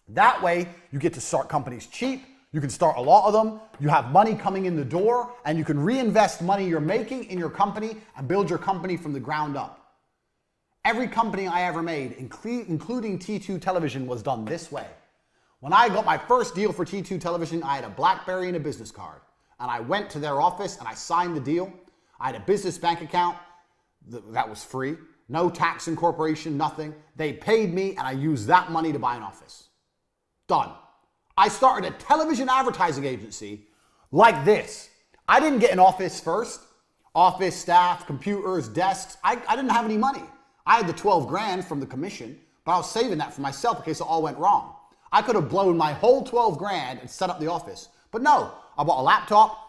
That way, you get to start companies cheap. You can start a lot of them. You have money coming in the door, and you can reinvest money you're making in your company and build your company from the ground up. Every company I ever made, including T2 Television, was done this way. When I got my first deal for T2 Television, I had a BlackBerry and a business card. And I went to their office and I signed the deal. I had a business bank account that was free. No tax incorporation, nothing. They paid me and I used that money to buy an office. Done. I started a television advertising agency like this. I didn't get an office first. Office, staff, computers, desks. I didn't have any money. I had the 12 grand from the commission, but I was saving that for myself in case it all went wrong. I could have blown my whole 12 grand and set up the office. But no, I bought a laptop.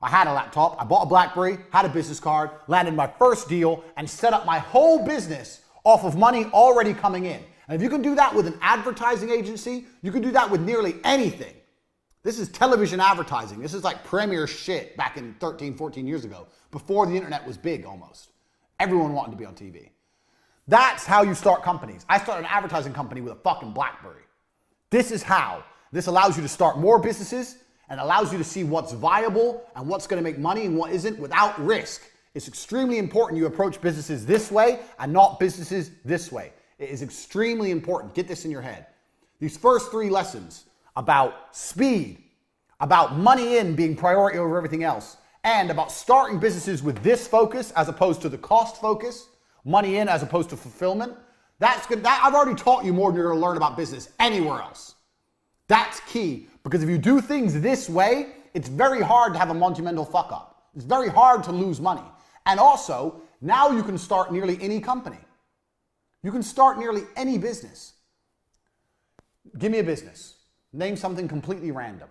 I had a laptop. I bought a BlackBerry, had a business card, landed my first deal, and set up my whole business off of money already coming in. And if you can do that with an advertising agency, you can do that with nearly anything. This is television advertising. This is like premier shit back in 13, 14 years ago, before the internet was big almost. Everyone wanted to be on TV. That's how you start companies. I started an advertising company with a fucking BlackBerry. This is how. This allows you to start more businesses and allows you to see what's viable and what's going to make money and what isn't without risk. It's extremely important you approach businesses this way and not businesses this way. It is extremely important. Get this in your head. These first 3 lessons about speed, about money in being priority over everything else, and about starting businesses with this focus as opposed to the cost focus, money in as opposed to fulfillment, that's good. I've already taught you more than you're going to learn about business anywhere else. That's key, because if you do things this way, it's very hard to have a monumental fuck up. It's very hard to lose money. And also, now you can start nearly any company. You can start nearly any business. Give me a business. Name something completely random.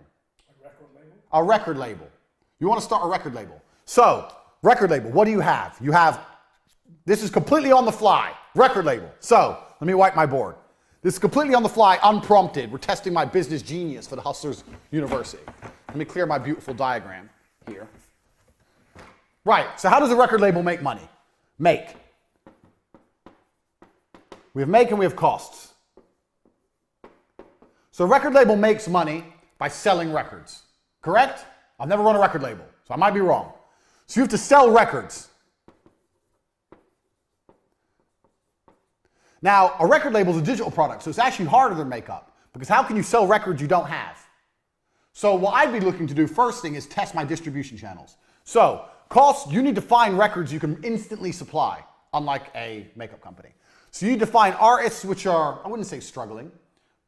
A record label? A record label. You want to start a record label. So, record label, what do you have? You have, this is completely on the fly, record label. So, let me wipe my board. This is completely on the fly, unprompted. We're testing my business genius for the Hustlers University. Let me clear my beautiful diagram here. Right, so how does a record label make money? Make. We have make and we have costs. So a record label makes money by selling records, correct? I've never run a record label, so I might be wrong. So you have to sell records. Now, a record label is a digital product, so it's actually harder than makeup, because how can you sell records you don't have? So what I'd be looking to do first thing is test my distribution channels. So costs, you need to find records you can instantly supply, unlike a makeup company. So you need to find artists which are, I wouldn't say struggling,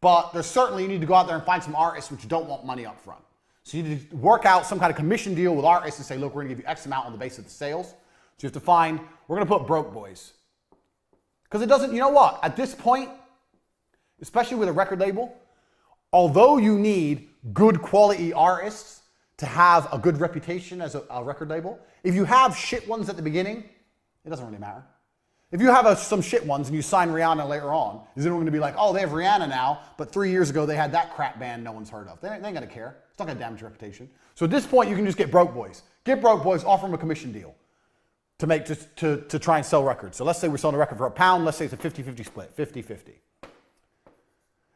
but there's certainly, you need to go out there and find some artists which don't want money up front. So you need to work out some kind of commission deal with artists and say, look, we're gonna give you X amount on the basis of the sales. So you have to find, we're gonna put broke boys. Because it doesn't, you know what, at this point, especially with a record label, although you need good quality artists to have a good reputation as a record label, if you have shit ones at the beginning, it doesn't really matter. If you have some shit ones and you sign Rihanna later on, is anyone going to be like, oh, they have Rihanna now, but 3 years ago they had that crap band no one's heard of? They ain't going to care. It's not going to damage your reputation. So at this point, you can just get broke boys. Get broke boys, offer them a commission deal to make to try and sell records. So let's say we're selling a record for £1. Let's say it's a 50-50 split, 50-50.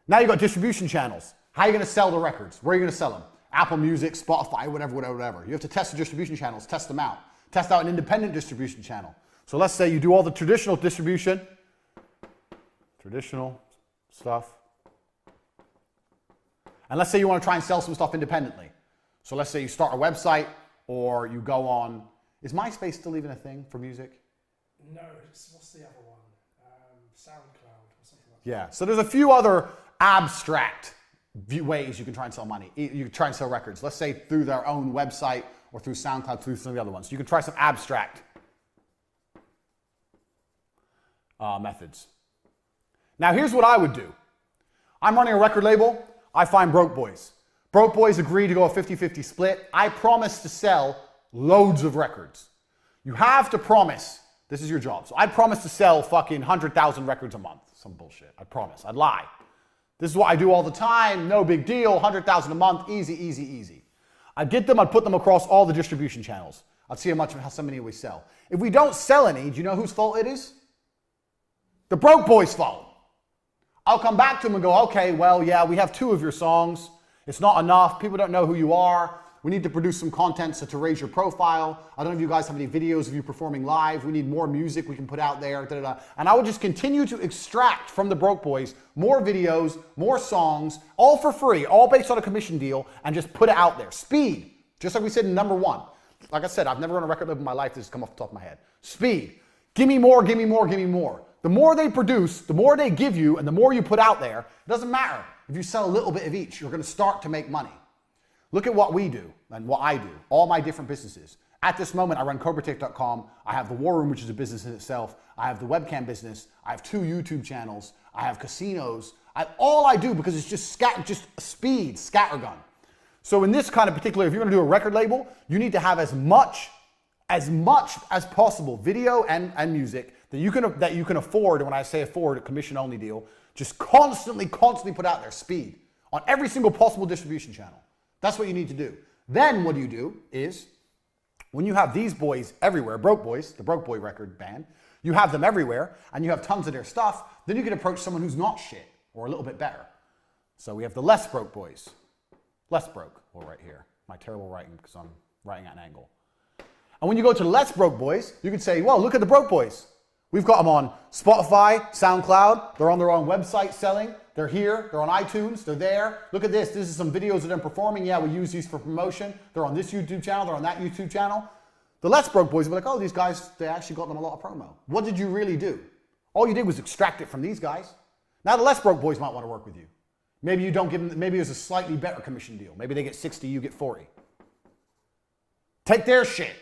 Now you've got distribution channels. How are you going to sell the records? Where are you going to sell them? Apple Music, Spotify, whatever. You have to test the distribution channels, test them out. Test out an independent distribution channel. So let's say you do all the traditional distribution, traditional stuff. And let's say you want to try and sell some stuff independently. So let's say you start a website or you go on, is MySpace still even a thing for music? No, what's the other one? SoundCloud or something like that. Yeah, so there's a few other abstract ways you can try and sell money. You can try and sell records. Let's say through their own website or through SoundCloud, through some of the other ones. You can try some abstract methods. Now here's what I would do. I'm running a record label. I find broke boys. Broke boys agree to go a 50-50 split. I promise to sell loads of records. You have to promise, this is your job. So I promise to sell fucking 100,000 records a month. Some bullshit. I promise. I'd lie. This is what I do all the time. No big deal. 100,000 a month. Easy, easy, easy. I'd get them. I'd put them across all the distribution channels. I'd see how many we sell. If we don't sell any, do you know whose fault it is? The broke boys' fault. I'll come back to them and go, okay, well, yeah, we have 2 of your songs. It's not enough. People don't know who you are. We need to produce some content to raise your profile. I don't know if you guys have any videos of you performing live. We need more music we can put out there. Da, da, da. And I would just continue to extract from the broke boys more videos, more songs, all for free, all based on a commission deal, and just put it out there. Speed, just like we said in number 1. Like I said, I've never run a record label in my life. This has come off the top of my head. Speed. Give me more, give me more, give me more. The more they produce, the more they give you, and the more you put out there, it doesn't matter. If you sell a little bit of each, you're going to start to make money. Look at what we do and what I do, all my different businesses. At this moment, I run CobraTech.com. I have the War Room, which is a business in itself. I have the webcam business. I have 2 YouTube channels. I have casinos. All I do, because it's just speed, scattergun. So in this kind of particular, if you're going to do a record label, you need to have as much as possible video and music that you can afford. And when I say afford, a commission only deal, just constantly put out there, speed, on every single possible distribution channel. That's what you need to do. Then what you do is, when you have these boys everywhere, Broke Boys, the Broke Boy record band, you have them everywhere and you have tons of their stuff, then you can approach someone who's not shit or a little bit better. So we have the Less Broke Boys. Less Broke, well, right here. My terrible writing, because I'm writing at an angle. And when you go to Less Broke Boys, you can say, well, look at the Broke Boys. We've got them on Spotify, SoundCloud. They're on their own website selling. They're here. They're on iTunes. They're there. Look at this. This is some videos of them performing. Yeah, we use these for promotion. They're on this YouTube channel. They're on that YouTube channel. The Less Broke Boys will be like, oh, these guys, they actually got them a lot of promo. What did you really do? All you did was extract it from these guys. Now the Less Broke Boys might want to work with you. Maybe you don't give them, maybe there's a slightly better commission deal. Maybe they get 60, you get 40. Take their shit.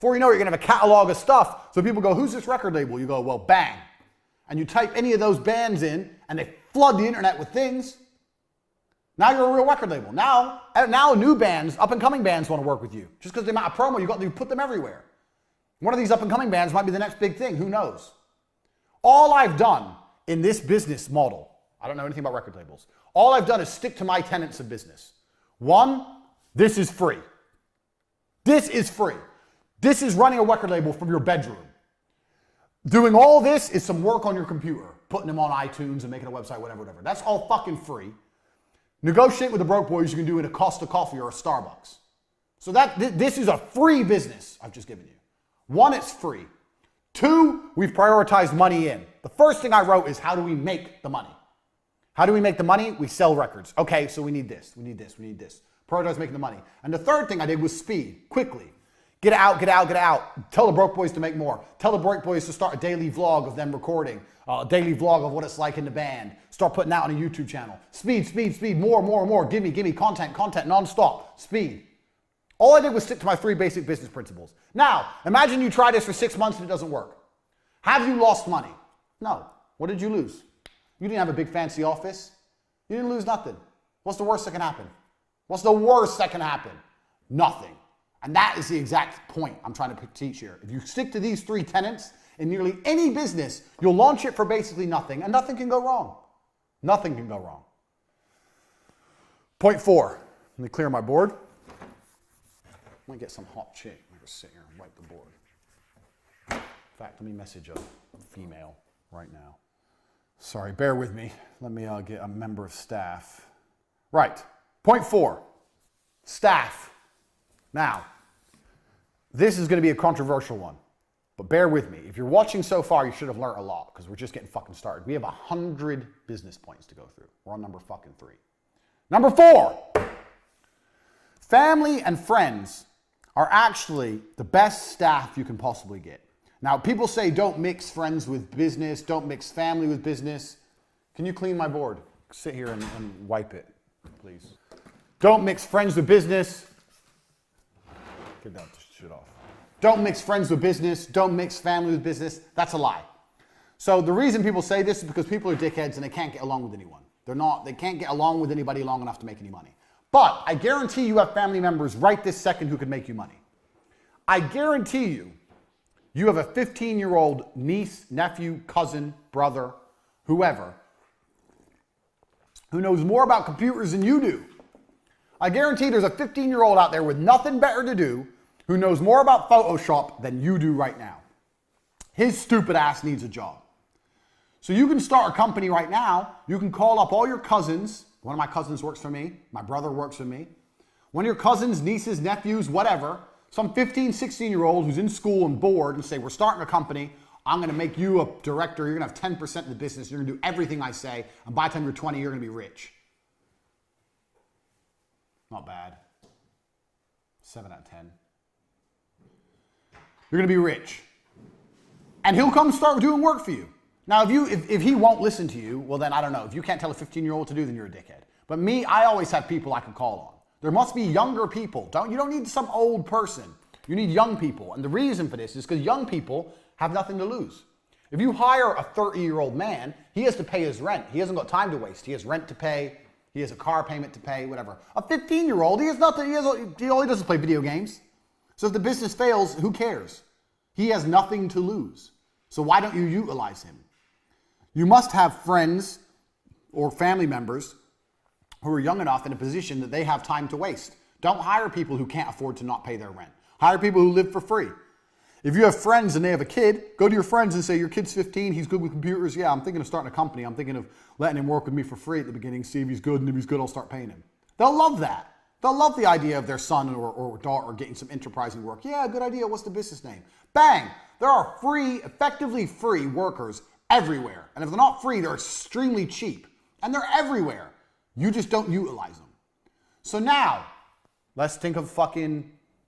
Before you know it, you're going to have a catalog of stuff. So people go, who's this record label? You go, well, bang. And you type any of those bands in, and they flood the internet with things. Now you're a real record label. Now new bands, up-and-coming bands want to work with you. Just because the amount of promo you got, you put them everywhere. One of these up-and-coming bands might be the next big thing. Who knows? All I've done in this business model, I don't know anything about record labels. All I've done is stick to my tenets of business. 1, this is free. This is free. This is running a record label from your bedroom. Doing all this is some work on your computer, putting them on iTunes and making a website, whatever. That's all fucking free. Negotiate with the Broke Boys you can do in a Costa Coffee or a Starbucks. So this is a free business I've just given you. 1, it's free. 2, we've prioritized money in. The first thing I wrote is, how do we make the money? How do we make the money? We sell records. Okay, so we need this, we need this, we need this. Prioritize making the money. And the third thing I did was speed, quickly. Get out, get out, get out. Tell the Broke Boys to make more. Tell the Broke Boys to start a daily vlog of them recording. A daily vlog of what it's like in the band. Start putting that on a YouTube channel. Speed, speed, speed. More, more, more. Give me content, non-stop. Speed. All I did was stick to my 3 basic business principles. Now, imagine you try this for 6 months and it doesn't work. Have you lost money? No. What did you lose? You didn't have a big fancy office. You didn't lose nothing. What's the worst that can happen? What's the worst that can happen? Nothing. And that is the exact point I'm trying to teach here. If you stick to these 3 tenets in nearly any business, you'll launch it for basically nothing, and nothing can go wrong. Nothing can go wrong. Point 4. Let me clear my board. Let me get some hot chick. I'm going to sit here and wipe the board. In fact, let me message a female right now. Sorry, bear with me. Let me get a member of staff. Right. Point 4. Staff. Now, this is going to be a controversial one, but bear with me. If you're watching so far, you should have learned a lot, because we're just getting fucking started. We have 100 business points to go through. We're on number fucking 3. Number 4, family and friends are actually the best staff you can possibly get. Now, people say don't mix friends with business, don't mix family with business. Can you clean my board? Sit here and wipe it, please. Don't mix friends with business. Get that shit off. Don't mix friends with business. Don't mix family with business. That's a lie. So the reason people say this is because people are dickheads and they can't get along with anyone. They can't get along with anybody long enough to make any money. But I guarantee you have family members right this second who can make you money. I guarantee you have a 15-year-old niece, nephew, cousin, brother, whoever, who knows more about computers than you do. I guarantee there's a 15-year-old out there with nothing better to do who knows more about Photoshop than you do right now. His stupid ass needs a job. So you can start a company right now. You can call up all your cousins. One of my cousins works for me. My brother works for me. One of your cousins, nieces, nephews, whatever, some 15, 16-year-old who's in school and bored, and say, we're starting a company. I'm going to make you a director. You're going to have 10% of the business. You're going to do everything I say. And by the time you're 20, you're going to be rich. Not bad. 7 out of 10. You're going to be rich. And he'll come start doing work for you. Now, if he won't listen to you, well, then I don't know. If you can't tell a 15-year-old what to do, then you're a dickhead. But me, I always have people I can call on. There must be younger people. You don't need some old person. You need young people. And the reason for this is because young people have nothing to lose. If you hire a 30-year-old man, he has to pay his rent. He hasn't got time to waste. He has rent to pay. He has a car payment to pay, whatever. A 15-year-old, he has nothing. All he does is play video games. So if the business fails, who cares? He has nothing to lose. So why don't you utilize him? You must have friends or family members who are young enough in a position that they have time to waste. Don't hire people who can't afford to not pay their rent. Hire people who live for free. If you have friends and they have a kid, go to your friends and say, your kid's 15, he's good with computers. Yeah, I'm thinking of starting a company. I'm thinking of letting him work with me for free at the beginning, see if he's good, and if he's good, I'll start paying him. They'll love that. They'll love the idea of their son or daughter getting some enterprising work. Yeah, good idea. What's the business name? Bang! There are effectively free workers everywhere. And if they're not free, they're extremely cheap. And they're everywhere. You just don't utilize them. So now, let's think of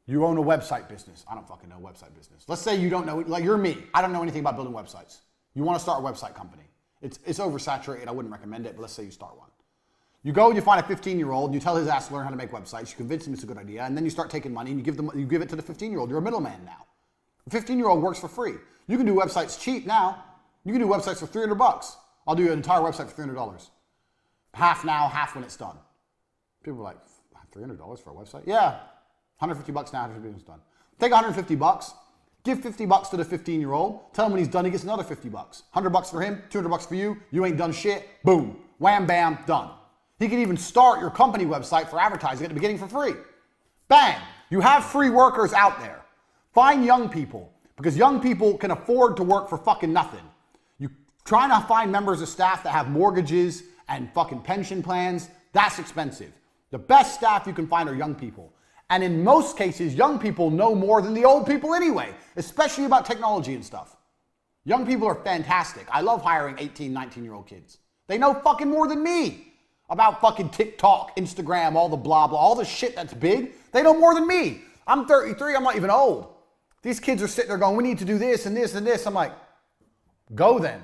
you own a website business. I don't fucking know website business. Let's say you don't know, like you're me. I don't know anything about building websites. You want to start a website company. It's oversaturated. I wouldn't recommend it, but let's say you start one. You go and you find a 15-year-old and you tell his ass to learn how to make websites. You convince him it's a good idea, and then you start taking money and you give it to the 15-year-old. You're a middleman now. The 15-year-old works for free. You can do websites cheap now. You can do websites for $300. I'll do an entire website for $300. Half now, half when it's done. People are like, $300 for a website? Yeah. $150 now after it's done. Take $150, give $50 to the 15-year-old, tell him when he's done he gets another $50. $100 for him, $200 for you, you ain't done shit, boom, wham, bam, done. He can even start your company website for advertising at the beginning for free. Bang, you have free workers out there. Find young people, because young people can afford to work for fucking nothing. You trying to find members of staff that have mortgages and fucking pension plans, that's expensive. The best staff you can find are young people. And in most cases, young people know more than the old people anyway, especially about technology and stuff. Young people are fantastic. I love hiring 18, 19-year-old kids. They know fucking more than me about fucking TikTok, Instagram, all the blah, blah, all the shit that's big. They know more than me. I'm 33, I'm not even old. These kids are sitting there going, we need to do this and this and this. I'm like, go then.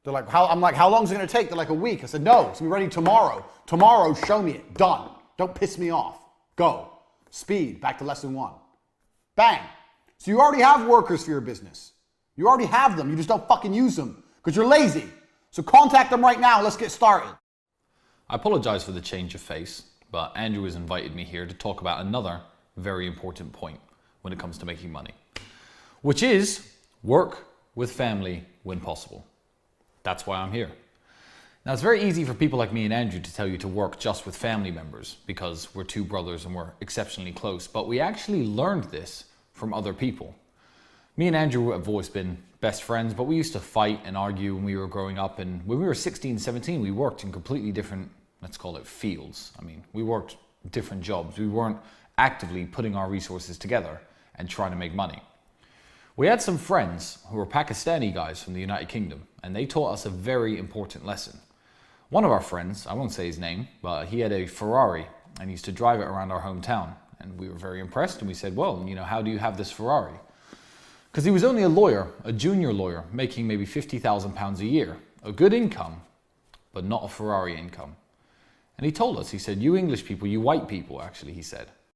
They're like, how long is it going to take? They're like, a week. I said, no, it's going to be ready tomorrow. Tomorrow, show me it. Done. Don't piss me off. Go. Speed, back to lesson 1. Bang. So you already have workers for your business. You already have them. You just don't fucking use them because you're lazy. So contact them right now. Let's get started. I apologize for the change of face, but Andrew has invited me here to talk about another very important point when it comes to making money, which is work with family when possible. That's why I'm here. Now, it's very easy for people like me and Andrew to tell you to work just with family members because we're two brothers and we're exceptionally close, but we actually learned this from other people. Me and Andrew have always been best friends, but we used to fight and argue when we were growing up, and when we were 16, 17, we worked in completely different, let's call it fields. I mean, we worked different jobs. We weren't actively putting our resources together and trying to make money. We had some friends who were Pakistani guys from the United Kingdom, and they taught us a very important lesson. One of our friends, I won't say his name, but he had a Ferrari and he used to drive it around our hometown. And we were very impressed and we said, well, how do you have this Ferrari? Because he was only a lawyer, a junior lawyer, making maybe £50,000 a year. A good income, but not a Ferrari income. And he told us, he said, you English people, you white people actually, he said,